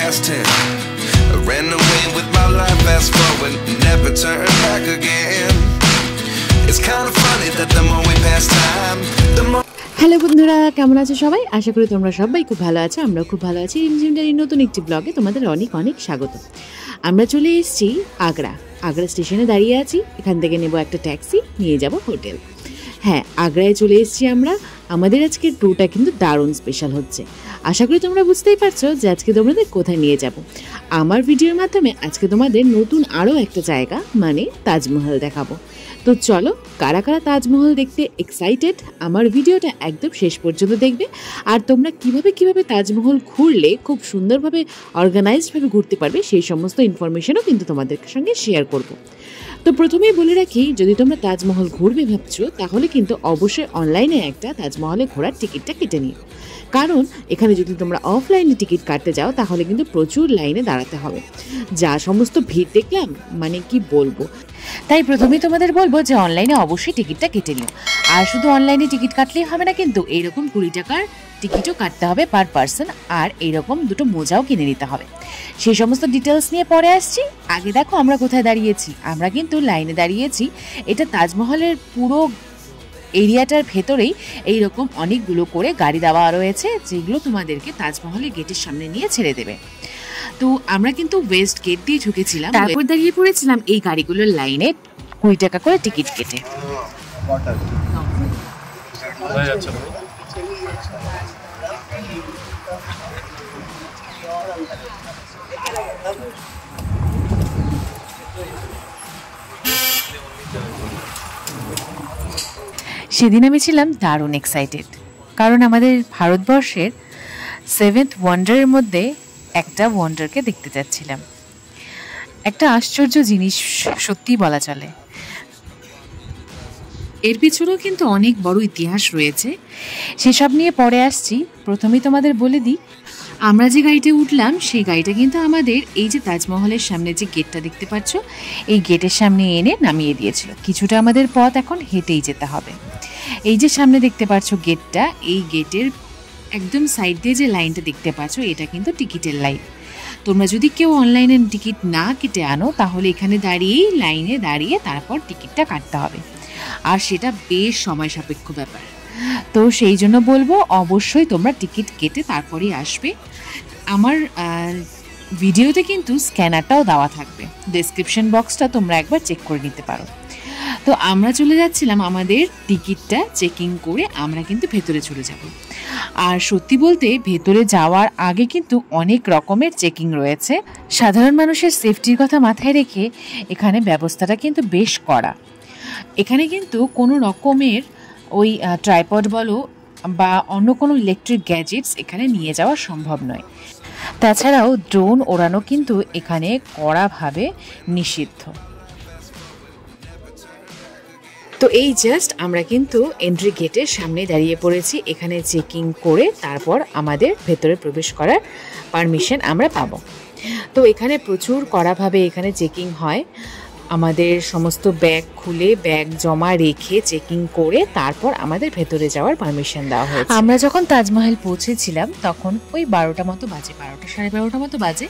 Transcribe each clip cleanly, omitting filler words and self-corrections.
past tense. I ran away with my life, fast forward, never turn back again. It's kind of funny that the more we pass time, the more. Hello বন্ধুরা, কেমন আছো সবাই? আশা করি তোমরা সবাই খুব ভালো আছো। আমরা খুব ভালো আছি। রিমঝিমটারি নতুন একটি ব্লগে তোমাদের অনেক অনেক স্বাগত। আমরা চলে এসেছি আগ্রা স্টেশনে দাঁড়িয়ে আছি। এখান থেকে নেব একটা ট্যাক্সি, নিয়ে যাব হোটেল। হ্যাঁ, আগ্রায় চলে এসেছি আমরা। আমাদের আজকের ট্যুরটা কিন্তু দারুণ স্পেশাল হচ্ছে। আশা করি তোমরা বুঝতেই পারছো যে আজকে তোমাদের কোথায় নিয়ে যাব। আমার ভিডিওর মাধ্যমে আজকে তোমাদের নতুন আরও একটা জায়গা মানে তাজমহল দেখাবো। তো চলো, কারা কারা তাজমহল দেখতে এক্সাইটেড আমার ভিডিওটা একদম শেষ পর্যন্ত দেখবে। আর তোমরা কিভাবে তাজমহল ঘুরলে খুব সুন্দরভাবে অর্গানাইজডভাবে ঘুরতে পারবে সেই সমস্ত ইনফরমেশনও কিন্তু তোমাদের সঙ্গে শেয়ার করব। তো প্রথমেই বলে রাখি, যদি তোমরা তাজমহল ঘুরবে ভাবছো তাহলে কিন্তু অবশ্যই অনলাইনে একটা তাজমহলে ঘোরার টিকিটটা কেটে নিও। কারণ এখানে যদি তোমরা অফলাইনে টিকিট কাটতে যাও তাহলে কিন্তু প্রচুর লাইনে দাঁড়াতে হবে। যা সমস্ত ভিড় দেখলাম মানে কি বলবো। তাই প্রথমেই তোমাদের বলবো যে অনলাইনে অবশ্যই টিকিটটা কেটে নিও। আর শুধু অনলাইনে টিকিট কাটলেই হবে না, কিন্তু এইরকম 20 টাকার টিকিটও কাটতে হবে পার পার্সন। আর এইরকম দুটো মোজাও কিনে নিতে হবে। সেই সমস্ত ডিটেলস নিয়ে পরে আসছি। আগে দেখো আমরা কোথায় দাঁড়িয়েছি। আমরা কিন্তু লাইনে দাঁড়িয়েছি। এটা তাজমহলের পুরো এরিয়াটার ভেতরেই এইরকম অনেকগুলো করে গাড়ি দেওয়া রয়েছে, যেগুলো তোমাদেরকে তাজমহলের গেটের সামনে নিয়ে ছেড়ে দেবে। তো আমরা কিন্তু ওয়েস্ট গেট দিয়ে ঢুকেছিলাম, তারপর দাঁড়িয়ে পড়েছিলাম এই গাড়িগুলোর লাইনে 20 টাকা করে টিকিট কেটে। সেদিন আমি ছিলাম দারুণ এক্সাইটেড, কারণ আমাদের ভারতবর্ষের 7th ওয়ান্ডারের মধ্যে একটা ওয়ান্ডারকে দেখতে যাচ্ছিলাম। একটা আশ্চর্য জিনিস সত্যি বলা চলে। এর পিছনেও কিন্তু অনেক বড় ইতিহাস রয়েছে, সেসব নিয়ে পরে আসছি। প্রথমেই তোমাদের বলে দিই, আমরা যে গাড়িতে উঠলাম সেই গাড়িটা কিন্তু আমাদের এই যে তাজমহলের সামনে যে গেটটা দেখতে পাচ্ছ, এই গেটের সামনে এনে নামিয়ে দিয়েছিল। কিছুটা আমাদের পথ এখন হেঁটেই যেতে হবে। এই যে সামনে দেখতে পাচ্ছ গেটটা, এই গেটের একদম সাইড দিয়ে যে লাইনটা দেখতে পাচ্ছ এটা কিন্তু টিকিটের লাইন। তোমরা যদি কেউ অনলাইনে টিকিট না কেটে আনো তাহলে এখানে দাঁড়িয়েই লাইনে দাঁড়িয়ে তারপর টিকিটটা কাটতে হবে। আর সেটা বেশ সময় সাপেক্ষ ব্যাপার। তো সেই জন্য বলবো অবশ্যই তোমরা টিকিট কেটে তারপরেই আসবে। আমার ভিডিওতে কিন্তু স্ক্যানারটাও দেওয়া থাকবে, ডেসক্রিপশন বক্সটা তোমরা একবার চেক করে নিতে পারো। তো আমরা চলে যাচ্ছিলাম, আমাদের টিকিটটা চেকিং করে আমরা কিন্তু ভেতরে চলে যাব। আর সত্যি বলতে ভেতরে যাওয়ার আগে কিন্তু অনেক রকমের চেকিং রয়েছে। সাধারণ মানুষের সেফটির কথা মাথায় রেখে এখানে ব্যবস্থাটা কিন্তু বেশ কড়া। এখানে কিন্তু কোনো রকমের ওই ট্রাইপড বলো বা অন্য কোনো ইলেকট্রিক গ্যাজেটস এখানে নিয়ে যাওয়া সম্ভব নয়। তাছাড়াও ড্রোন ওড়ানো কিন্তু এখানে কড়াভাবে নিষিদ্ধ। তো এই জাস্ট আমরা কিন্তু এন্ট্রি গেটের সামনে দাঁড়িয়ে পড়েছি। এখানে চেকিং করে তারপর আমাদের ভেতরে প্রবেশ করার পারমিশন আমরা পাবো। তো এখানে প্রচুর কড়াভাবে এখানে চেকিং হয়। আমাদের সমস্ত ব্যাগ খুলে ব্যাগ জমা রেখে চেকিং করে তারপর আমাদের ভেতরে যাওয়ার পারমিশন দেওয়া হয়েছে। আমরা যখন তাজমহল পৌঁছেছিলাম তখন ওই 12টা মতো বাজে, 12টা সাড়ে 12টা মতো বাজে।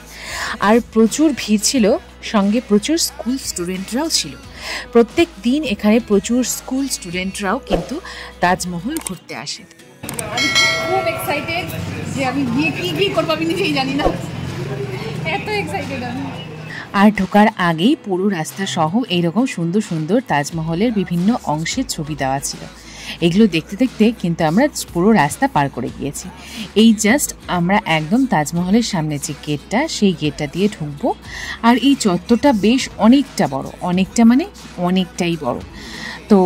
আর প্রচুর ভিড় ছিল, সঙ্গে প্রচুর স্কুল স্টুডেন্টরাও ছিল। প্রত্যেক দিন এখানে প্রচুর স্কুল স্টুডেন্টরাও কিন্তু তাজমহল ঘুরতে আসে। আমি খুব এক্সাইটেড যে আমি গিয়ে কি করবো আমি নিজেই জানি না, এত এক্সাইটেড আমি। আর ঢোকার আগেই পুরো রাস্তা সহ এইরকম সুন্দর সুন্দর তাজমহলের বিভিন্ন অংশের ছবি দেওয়া ছিল। এগুলো দেখতে দেখতে কিন্তু আমরা পুরো রাস্তা পার করে গিয়েছি। এই জাস্ট আমরা একদম তাজমহলের সামনে যে গেটটা, সেই গেটটা দিয়ে ঢুকবো। আর এই চত্বরটা বেশ অনেকটা বড়, অনেকটা মানে অনেকটাই বড়। তো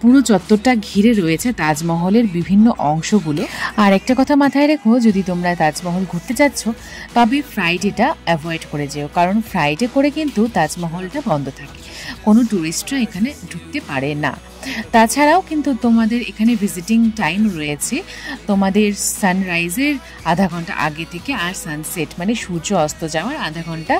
পুরো চত্বরটা ঘিরে রয়েছে তাজমহলের বিভিন্ন অংশগুলো। আর একটা কথা মাথায় রেখো, যদি তোমরা তাজমহল ঘুরতে যাচ্ছ তবে ফ্রাইডেটা অ্যাভয়েড করে যেও, কারণ ফ্রাইডে করে কিন্তু তাজমহলটা বন্ধ থাকে, কোনো টুরিস্টরা এখানে ঢুকতে পারে না। তাছাড়াও কিন্তু তোমাদের এখানে ভিজিটিং টাইম রয়েছে, তোমাদের সানরাইজের আধা ঘন্টা আগে থেকে আর সানসেট মানে সূর্য অস্ত যাওয়ার আধা ঘন্টা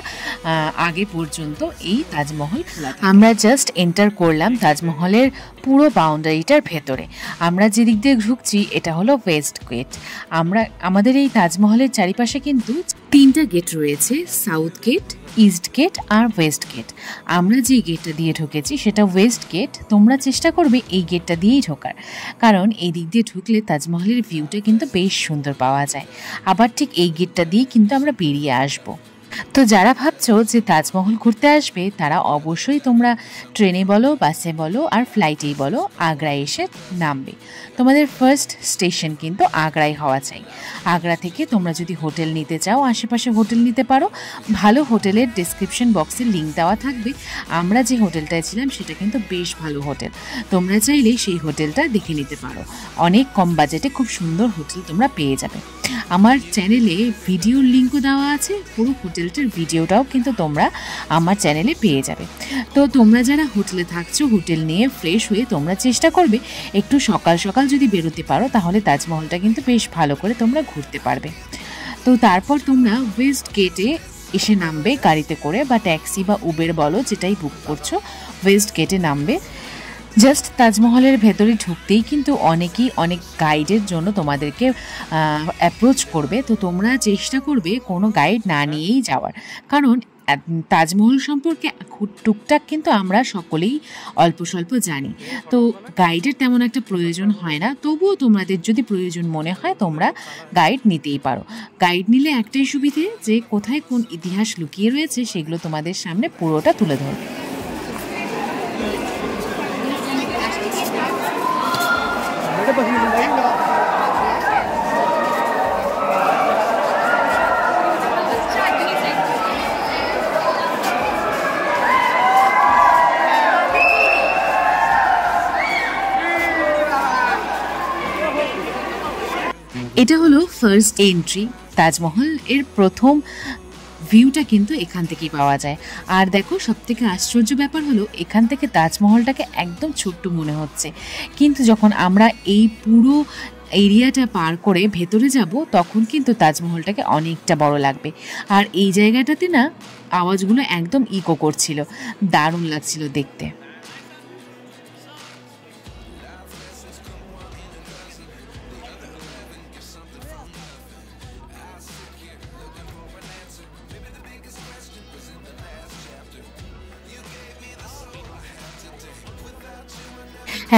আগে পর্যন্ত এই তাজমহল খোলা। আমরা জাস্ট এন্টার করলাম তাজমহলের পুরো বাউন্ডারিটার ভেতরে। আমরা যে দিক দিয়ে ঢুকছি এটা হলো ওয়েস্ট গেট। আমাদের এই তাজমহলের চারিপাশে কিন্তু তিনটা গেট রয়েছে, সাউথ গেট, ইস্ট গেট আর ওয়েস্ট গেট। আমরা যে গেটটা দিয়ে ঢুকেছি সেটা ওয়েস্ট গেট। তোমরা চেষ্টা করবে এই গেটটা দিয়েই ঢোকার, কারণ এই দিক দিয়ে ঢুকলে তাজমহলের ভিউটা কিন্তু বেশ সুন্দর পাওয়া যায়। আবার ঠিক এই গেটটা দিয়ে কিন্তু আমরা বেরিয়ে আসবো। তো যারা ভাবছো যে তাজমহল ঘুরতে আসবে তারা অবশ্যই তোমরা ট্রেনে বলো, বাসে বলো আর ফ্লাইটেই বলো আগ্রায় এসে নামবে। তোমাদের ফার্স্ট স্টেশন কিন্তু আগ্রাই হওয়া চাই। আগ্রা থেকে তোমরা যদি হোটেল নিতে চাও আশেপাশে হোটেল নিতে পারো। ভালো হোটেলের ডেসক্রিপশন বক্সে লিঙ্ক দেওয়া থাকবে। আমরা যে হোটেলটায় ছিলাম সেটা কিন্তু বেশ ভালো হোটেল, তোমরা চাইলে সেই হোটেলটা দেখে নিতে পারো। অনেক কম বাজেটে খুব সুন্দর হোটেল তোমরা পেয়ে যাবে। আমার চ্যানেলে ভিডিওর লিঙ্কও দেওয়া আছে, পুরো হোটেলটার ভিডিওটাও কিন্তু তোমরা আমার চ্যানেলে পেয়ে যাবে। তো তোমরা যারা হোটেলে থাকছো, হোটেল নিয়ে ফ্রেশ হয়ে তোমরা চেষ্টা করবে একটু সকাল সকাল যদি বেরোতে পারো তাহলে তাজমহলটা কিন্তু বেশ ভালো করে তোমরা ঘুরতে পারবে। তো তারপর তোমরা ওয়েস্ট গেটে এসে নামবে গাড়িতে করে, বা ট্যাক্সি বা উবের বলো যেটাই বুক করছো, ওয়েস্ট গেটে নামবে। জাস্ট তাজমহলের ভেতরে ঢুকতেই কিন্তু অনেকেই অনেক গাইডের জন্য তোমাদেরকে অ্যাপ্রোচ করবে। তো তোমরা চেষ্টা করবে কোনো গাইড না নিয়েই যাওয়ার, কারণ তাজমহল সম্পর্কে টুকটাক কিন্তু আমরা সকলেই অল্প স্বল্প জানি। তো গাইডের তেমন একটা প্রয়োজন হয় না। তবুও তোমাদের যদি প্রয়োজন মনে হয় তোমরা গাইড নিতেই পারো। গাইড নিলে একটাই সুবিধে যে কোথায় কোন ইতিহাস লুকিয়ে রয়েছে সেগুলো তোমাদের সামনে পুরোটা তুলে ধরবে। এটা হলো ফার্স্ট এন্ট্রি তাজমহল এর। প্রথম ভিউটা কিন্তু এখান থেকেই পাওয়া যায়। আর দেখো সবথেকে আশ্চর্য ব্যাপার হলো এখান থেকে তাজমহলটাকে একদম ছোট্ট মনে হচ্ছে, কিন্তু যখন আমরা এই পুরো এরিয়াটা পার করে ভেতরে যাব তখন কিন্তু তাজমহলটাকে অনেকটা বড় লাগবে। আর এই জায়গাটাতে না আওয়াজগুলো একদম ইকো করছিল, দারুণ লাগছিল দেখতে।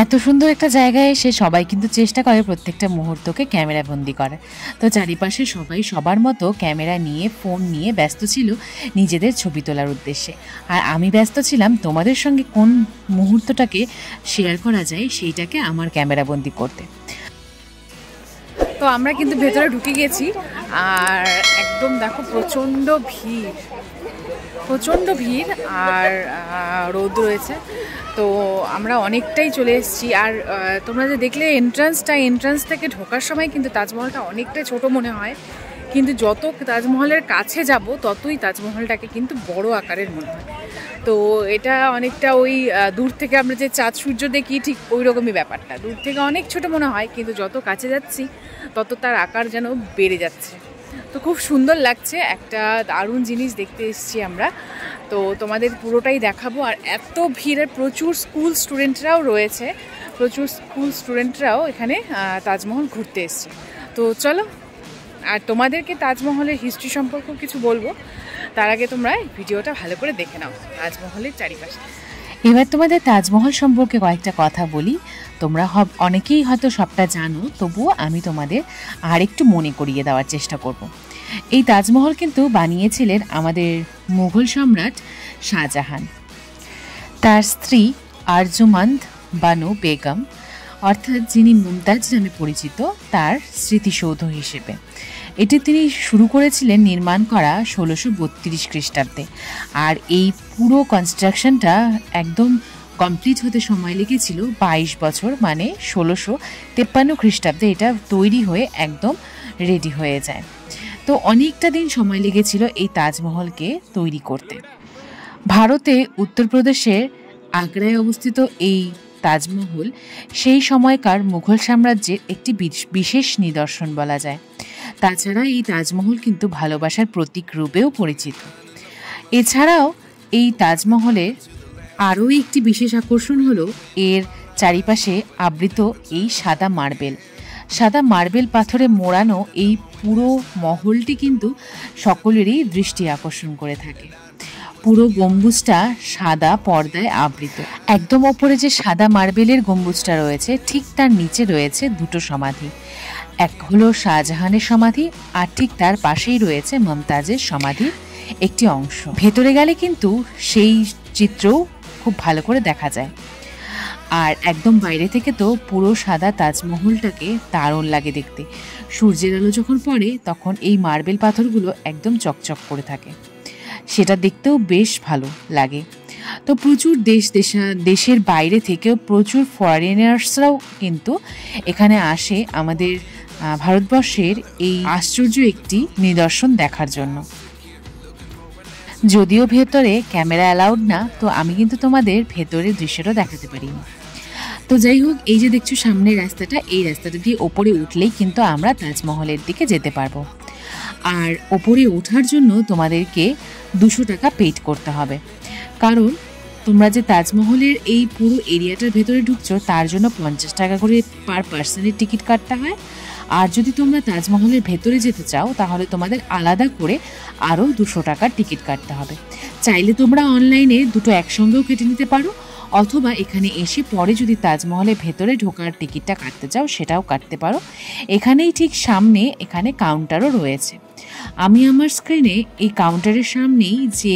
এত সুন্দর একটা জায়গায় এসে সবাই কিন্তু চেষ্টা করে প্রত্যেকটা মুহূর্তকে ক্যামেরা বন্দি করার। তো চারিপাশে সবাই সবার মতো ক্যামেরা নিয়ে, ফোন নিয়ে ব্যস্ত ছিল নিজেদের ছবি তোলার উদ্দেশ্যে। আর আমি ব্যস্ত ছিলাম তোমাদের সঙ্গে কোন মুহূর্তটাকে শেয়ার করা যায় সেইটাকে আমার ক্যামেরা বন্দি করতে। তো আমরা কিন্তু ভেতরে ঢুকে গেছি আর একদম দেখো প্রচণ্ড ভিড়, প্রচণ্ড ভিড় আর রোদ রয়েছে। তো আমরা অনেকটাই চলে এসেছি। আর তোমরা যে দেখলে এন্ট্রান্স থেকে ঢোকার সময় কিন্তু তাজমহলটা অনেকটাই ছোট মনে হয়, কিন্তু যত তাজমহলের কাছে যাব ততই তাজমহলটাকে কিন্তু বড় আকারের মনে হয়। তো এটা অনেকটা ওই দূর থেকে আমরা যে চাঁদ সূর্য দেখি ঠিক ওই রকমই ব্যাপারটা। দূর থেকে অনেক ছোট মনে হয়, কিন্তু যত কাছে যাচ্ছি তত তার আকার যেন বেড়ে যাচ্ছে। তো খুব সুন্দর লাগছে, একটা দারুণ জিনিস দেখতে এসেছি আমরা। তো তোমাদের পুরোটাই দেখাবো। আর এত ভিড়ের প্রচুর স্কুল স্টুডেন্টরাও এখানে তাজমহল ঘুরতে এসছে। তো চলো, আর তোমাদেরকে তাজমহলের হিস্ট্রি সম্পর্কেও কিছু বলবো, তার আগে তোমরা ভিডিওটা ভালো করে দেখে নাও তাজমহলের চারিপাশে। এবার তোমাদের তাজমহল সম্পর্কে কয়েকটা কথা বলি। তোমরা অনেকেই হয়তো সবটা জানো, তবুও আমি তোমাদের আর একটু মনে করিয়ে দেওয়ার চেষ্টা করব। এই তাজমহল কিন্তু বানিয়েছিলেন আমাদের মুঘল সম্রাট শাহজাহান। তার স্ত্রী আরজুমান্দ বানু বেগম, অর্থাৎ যিনি মুমতাজ নামে পরিচিত, তার স্মৃতিসৌধ হিসেবে এটি তিনি শুরু করেছিলেন নির্মাণ করা 1632 খ্রিস্টাব্দে। আর এই পুরো কনস্ট্রাকশনটা একদম কমপ্লিট হতে সময় লেগেছিল 22 বছর, মানে 1653 খ্রিস্টাব্দে এটা তৈরি হয়ে একদম রেডি হয়ে যায়। তো অনেকটা দিন সময় লেগেছিল এই তাজমহলকে তৈরি করতে। ভারতে উত্তরপ্রদেশের আগ্রায় অবস্থিত এই তাজমহল সেই সময়কার মুঘল সাম্রাজ্যের একটি বিশেষ নিদর্শন বলা যায়। তাছাড়া এই তাজমহল কিন্তু ভালোবাসার প্রতীক রূপেও পরিচিত। এছাড়াও এই তাজমহলের আরও একটি বিশেষ আকর্ষণ হলো এর চারিপাশে আবৃত এই সাদা মার্বেল। সাদা মার্বেল পাথরে মোড়ানো এই পুরো মহলটি কিন্তু সকলেরই দৃষ্টি আকর্ষণ করে থাকে। পুরো গম্বুজটা সাদা পর্দায় আবৃত। একদম ওপরে যে সাদা মার্বেলের গম্বুজটা রয়েছে ঠিক তার নিচে রয়েছে দুটো সমাধি, এক হলো শাহজাহানের সমাধি আর ঠিক তার পাশেই রয়েছে মমতাজের সমাধির একটি অংশ। ভেতরে গেলে কিন্তু সেই চিত্রও খুব ভালো করে দেখা যায়। আর একদম বাইরে থেকে তো পুরো সাদা তাজমহলটাকে দারুণ লাগে দেখতে। সূর্যের আলো যখন পড়ে তখন এই মার্বেল পাথরগুলো একদম চকচক করে থাকে, সেটা দেখতেও বেশ ভালো লাগে। তো প্রচুর দেশের বাইরে থেকেও প্রচুর ফরেনার্সরাও কিন্তু এখানে আসে আমাদের ভারতবর্ষের এই আশ্চর্য একটি নিদর্শন দেখার জন্য। যদিও ভেতরে ক্যামেরা অ্যালাউড না, তো আমি কিন্তু তোমাদের ভেতরের দৃশ্যটা দেখাতে পারিনি। তো যাই হোক, এই যে দেখছো সামনের রাস্তাটা, এই রাস্তাটা দিয়ে ওপরে উঠলেই কিন্তু আমরা তাজমহলের দিকে যেতে পারবো। আর ওপরে ওঠার জন্য তোমাদেরকে 200 টাকা পেড করতে হবে, কারণ তোমরা যে তাজমহলের এই পুরো এরিয়াটার ভেতরে ঢুকছো তার জন্য 50 টাকা করে পার পার্সনের টিকিট কাটতে হয়। আর যদি তোমরা তাজমহলের ভেতরে যেতে চাও তাহলে তোমাদের আলাদা করে আরও 200 টাকার টিকিট কাটতে হবে। চাইলে তোমরা অনলাইনে দুটো একসঙ্গেও কেটে নিতে পারো, অথবা এখানে এসে পরে যদি তাজমহলের ভেতরে ঢোকার টিকিটটা কাটতে চাও সেটাও কাটতে পারো। এখানেই ঠিক সামনে এখানে কাউন্টারও রয়েছে। আমি আমার স্ক্রিনে এই কাউন্টারের সামনেই যে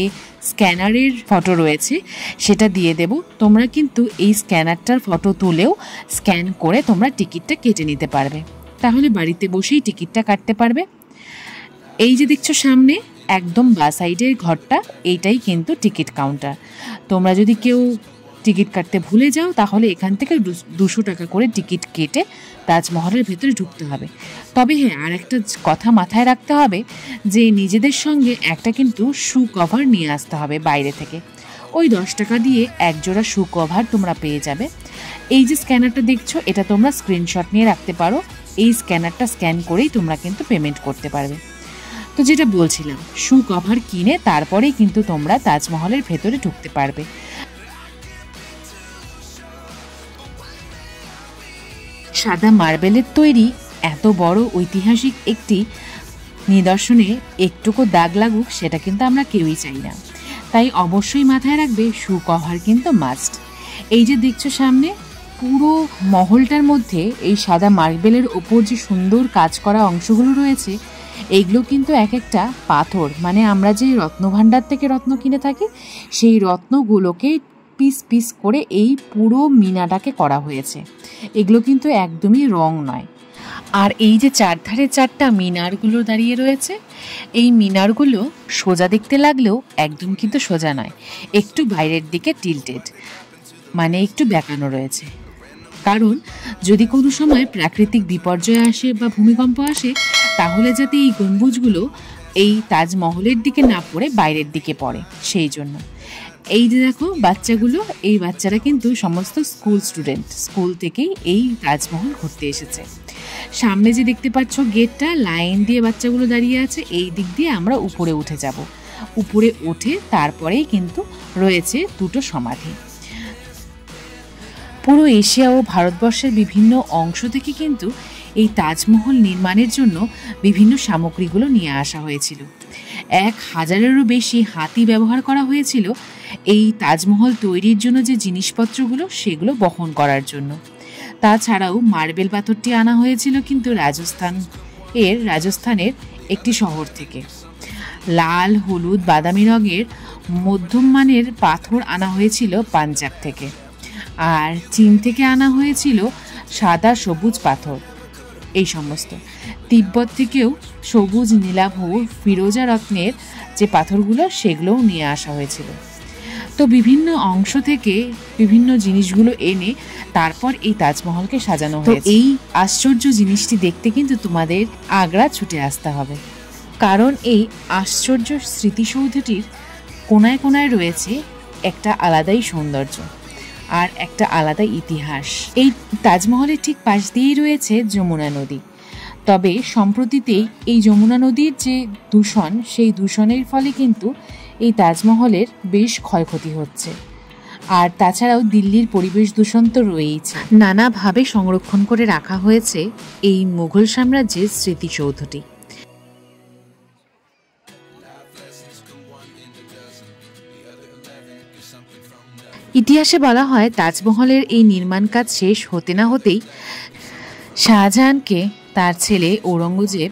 স্ক্যানারের ফটো রয়েছে সেটা দিয়ে দেব। তোমরা কিন্তু এই স্ক্যানারটার ফটো তুলেও স্ক্যান করে তোমরা টিকিটটা কেটে নিতে পারবে, তাহলে বাড়িতে বসেই টিকিটটা কাটতে পারবে। এই যে দেখছো সামনে একদম বা সাইডের ঘরটা, এইটাই কিন্তু টিকিট কাউন্টার। তোমরা যদি কেউ টিকিট কাটতে ভুলে যাও তাহলে এখান থেকে 200 টাকা করে টিকিট কেটে তাজমহলের ভেতরে ঢুকতে হবে। তবে হ্যাঁ, আর একটা কথা মাথায় রাখতে হবে যে নিজেদের সঙ্গে একটা কিন্তু শু কভার নিয়ে আসতে হবে বাইরে থেকে। ওই 10 টাকা দিয়ে একজোড়া শু কভার তোমরা পেয়ে যাবে। এই যে স্ক্যানারটা দেখছো, এটা তোমরা স্ক্রিনশট নিয়ে রাখতে পারো। এই স্ক্যানারটা স্ক্যান করেই তোমরা কিন্তু পেমেন্ট করতে পারবে। তো যেটা বলছিলাম, শু কভার কিনে তারপরেই কিন্তু তোমরা তাজমহলের ভেতরে ঢুকতে পারবে। সাদা মার্বেলের তৈরি এত বড় ঐতিহাসিক একটি নিদর্শনে একটুকু দাগ লাগুক সেটা কিন্তু আমরা কেউই চাই না, তাই অবশ্যই মাথায় রাখবে শু কভার কিন্তু মাস্ট। এই যে দেখছো সামনে পুরো মহলটার মধ্যে এই সাদা মার্বেলের ওপর যে সুন্দর কাজ করা অংশগুলো রয়েছে, এইগুলো কিন্তু এক একটা পাথর, মানে আমরা যে রত্নভাণ্ডার থেকে রত্ন কিনে থাকি সেই রত্নগুলোকে পিস পিস করে এই পুরো মিনাটাকে করা হয়েছে। এগুলো কিন্তু একদমই রং নয়। আর এই যে চারধারে 4টা মিনারগুলো দাঁড়িয়ে রয়েছে, এই মিনারগুলো সোজা দেখতে লাগলেও একদম কিন্তু সোজা নয়, একটু বাইরের দিকে টিল্টেড, মানে একটু বেঁকানো রয়েছে। কারণ যদি কোনো সময় প্রাকৃতিক বিপর্যয় আসে বা ভূমিকম্প আসে তাহলে যাতে এই গম্বুজগুলো এই তাজমহলের দিকে না পড়ে বাইরের দিকে পড়ে, সেই জন্য। এই যে দেখো বাচ্চাগুলো, এই বাচ্চারা কিন্তু সমস্ত স্কুল স্টুডেন্ট, স্কুল থেকেই এই তাজমহল ঘুরতে এসেছে। সামনে যে দেখতে পাচ্ছ গেটটা, লাইন দিয়ে বাচ্চাগুলো দাঁড়িয়ে আছে, এই দিক দিয়ে আমরা উপরে উঠে যাব। উপরে উঠে তারপরেই কিন্তু রয়েছে দুটো সমাধি। পুরো এশিয়া ও ভারতবর্ষের বিভিন্ন অংশ থেকে কিন্তু এই তাজমহল নির্মাণের জন্য বিভিন্ন সামগ্রীগুলো নিয়ে আসা হয়েছিল। 1000-এরও বেশি হাতি ব্যবহার করা হয়েছিল এই তাজমহল তৈরির জন্য যে জিনিসপত্রগুলো সেগুলো বহন করার জন্য। তাছাড়াও মার্বেল পাথরটি আনা হয়েছিল কিন্তু রাজস্থানের একটি শহর থেকে। লাল, হলুদ, বাদামি রঙের মধ্যম মানের পাথর আনা হয়েছিল পাঞ্জাব থেকে। আর চীন থেকে আনা হয়েছিল সাদা, সবুজ পাথর। এই সমস্ত তিব্বত থেকেও সবুজ, নীলাভ, ফিরোজা রত্নের যে পাথরগুলো সেগুলোও নিয়ে আসা হয়েছিল। তো বিভিন্ন অংশ থেকে বিভিন্ন জিনিসগুলো এনে তারপর এই তাজমহলকে সাজানো হয়েছে। এই আশ্চর্য জিনিসটি দেখতে কিন্তু তোমাদের আগ্রা ছুটে আসতে হবে, কারণ এই আশ্চর্য স্মৃতিসৌধটির কোনায় কোনায় রয়েছে একটা আলাদাই সৌন্দর্য আর একটা আলাদা ইতিহাস। এই তাজমহলের ঠিক পাশ দিয়েই রয়েছে যমুনা নদী। তবে সম্প্রতিতেই এই যমুনা নদীর যে দূষণ, সেই দূষণের ফলে কিন্তু এই তাজমহলের বেশ ক্ষয়ক্ষতি হচ্ছে। আর তাছাড়াও দিল্লির পরিবেশ দূষণ তো রয়েইছে। নানাভাবে সংরক্ষণ করে রাখা হয়েছে এই মুঘল সাম্রাজ্যের স্মৃতিসৌধটি। ইতিহাসে বলা হয় তাজমহলের এই নির্মাণ কাজ শেষ হতে না হতেই শাহজাহানকে তার ছেলে ঔরঙ্গজেব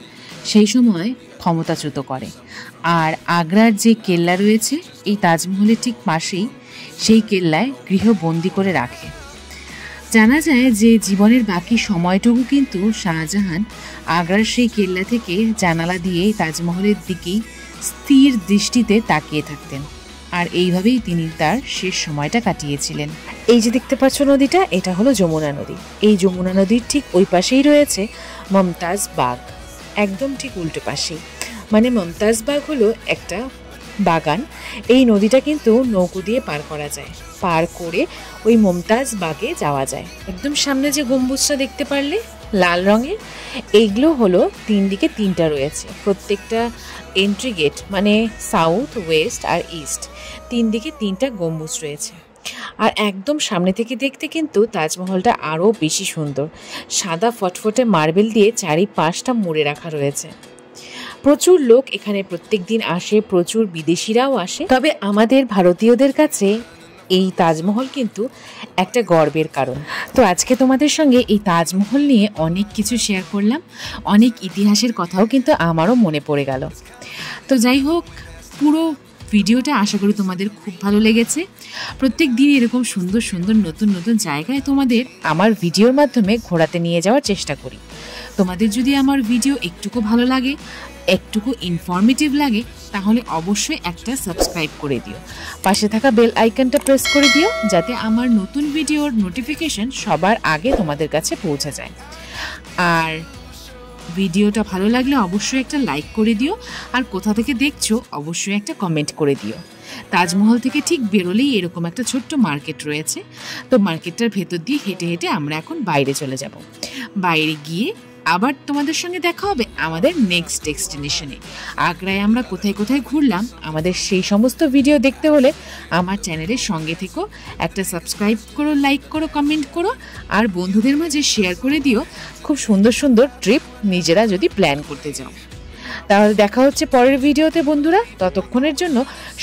সেই সময় ক্ষমতাচ্যুত করে। আর আগ্রার যে কেল্লা রয়েছে এই তাজমহলের ঠিক পাশেই সেই কেল্লায় গৃহবন্দী করে রাখে। জানা যায় যে জীবনের বাকি সময়টুকু কিন্তু শাহজাহান আগ্রার সেই কেল্লা থেকে জানালা দিয়ে তাজমহলের দিকেই স্থির দৃষ্টিতে তাকিয়ে থাকতেন, আর এইভাবেই তিনি তার শেষ সময়টা কাটিয়েছিলেন। এই যে দেখতে পাচ্ছ নদীটা, এটা হলো যমুনা নদী। এই যমুনা নদীর ঠিক ওই পাশেই রয়েছে মমতাজ বাগ, একদম ঠিক উল্টো পাশেই। মানে মমতাজ বাগ হলো একটা বাগান। এই নদীটা কিন্তু নৌকো দিয়ে পার করা যায়, পার করে ওই মমতাজ বাগে যাওয়া যায়। একদম সামনে যে গম্বুজটা দেখতে পারলে লাল রঙের, এইগুলো হলো 3 দিকে 3টা রয়েছে। প্রত্যেকটা এন্ট্রি গেট মানে সাউথ, ওয়েস্ট আর ইস্ট 3 দিকে 3টা গম্বুজ রয়েছে। আর একদম সামনে থেকে দেখতে কিন্তু তাজমহলটা আরও বেশি সুন্দর। সাদা ফটফটে মার্বেল দিয়ে চারিপাশটা মুড়ে রাখা রয়েছে। প্রচুর লোক এখানে প্রত্যেক দিন আসে, প্রচুর বিদেশিরাও আসে। তবে আমাদের ভারতীয়দের কাছে এই তাজমহল কিন্তু একটা গর্বের কারণ। তো আজকে তোমাদের সঙ্গে এই তাজমহল নিয়ে অনেক কিছু শেয়ার করলাম, অনেক ইতিহাসের কথাও কিন্তু আমারও মনে পড়ে গেল। তো যাই হোক, পুরো ভিডিওটা আশা করি তোমাদের খুব ভালো লেগেছে। প্রত্যেক দিন এরকম সুন্দর সুন্দর নতুন নতুন জায়গায় তোমাদের আমার ভিডিওর মাধ্যমে ঘোরাতে নিয়ে যাওয়ার চেষ্টা করি। তোমাদের যদি আমার ভিডিও একটুকু ভালো লাগে, একটুকু ইনফরমেটিভ লাগে, তাহলে অবশ্যই একটা সাবস্ক্রাইব করে দিও। পাশে থাকা বেল আইকনটা প্রেস করে দিও, যাতে আমার নতুন ভিডিওর নোটিফিকেশন সবার আগে তোমাদের কাছে পৌঁছে যায়। আর ভিডিওটা ভালো লাগলে অবশ্যই একটা লাইক করে দিও, আর কোথা থেকে দেখছো অবশ্যই একটা কমেন্ট করে দিও। তাজমহল থেকে ঠিক বেরোলেই এরকম একটা ছোট্ট মার্কেট রয়েছে। তো মার্কেটটার ভেতর দিয়ে হেঁটে হেঁটে আমরা এখন বাইরে চলে যাব। বাইরে গিয়ে আবার তোমাদের সঙ্গে দেখা হবে আমাদের নেক্সট ডেস্টিনেশনে। আগ্রায় আমরা কোথায় কোথায় ঘুরলাম, আমাদের সেই সমস্ত ভিডিও দেখতে হলে আমার চ্যানেলের সঙ্গে থেকো, একটা সাবস্ক্রাইব করো, লাইক করো, কমেন্ট করো, আর বন্ধুদের মাঝে শেয়ার করে দিও খুব সুন্দর সুন্দর ট্রিপ নিজেরা যদি প্ল্যান করতে যাও। তাহলে দেখা হচ্ছে পরের ভিডিওতে বন্ধুরা। ততক্ষণের জন্য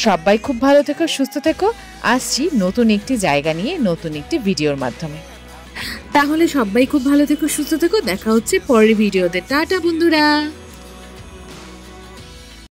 সবাই খুব ভালো থেকো, সুস্থ থেকো। আসছি নতুন একটি জায়গা নিয়ে, নতুন একটি ভিডিওর মাধ্যমে। তাহলে সবাই খুব ভালো থেকো, সুস্থ থেকো। দেখা হচ্ছে পরের ভিডিওতে। টাটা বন্ধুরা।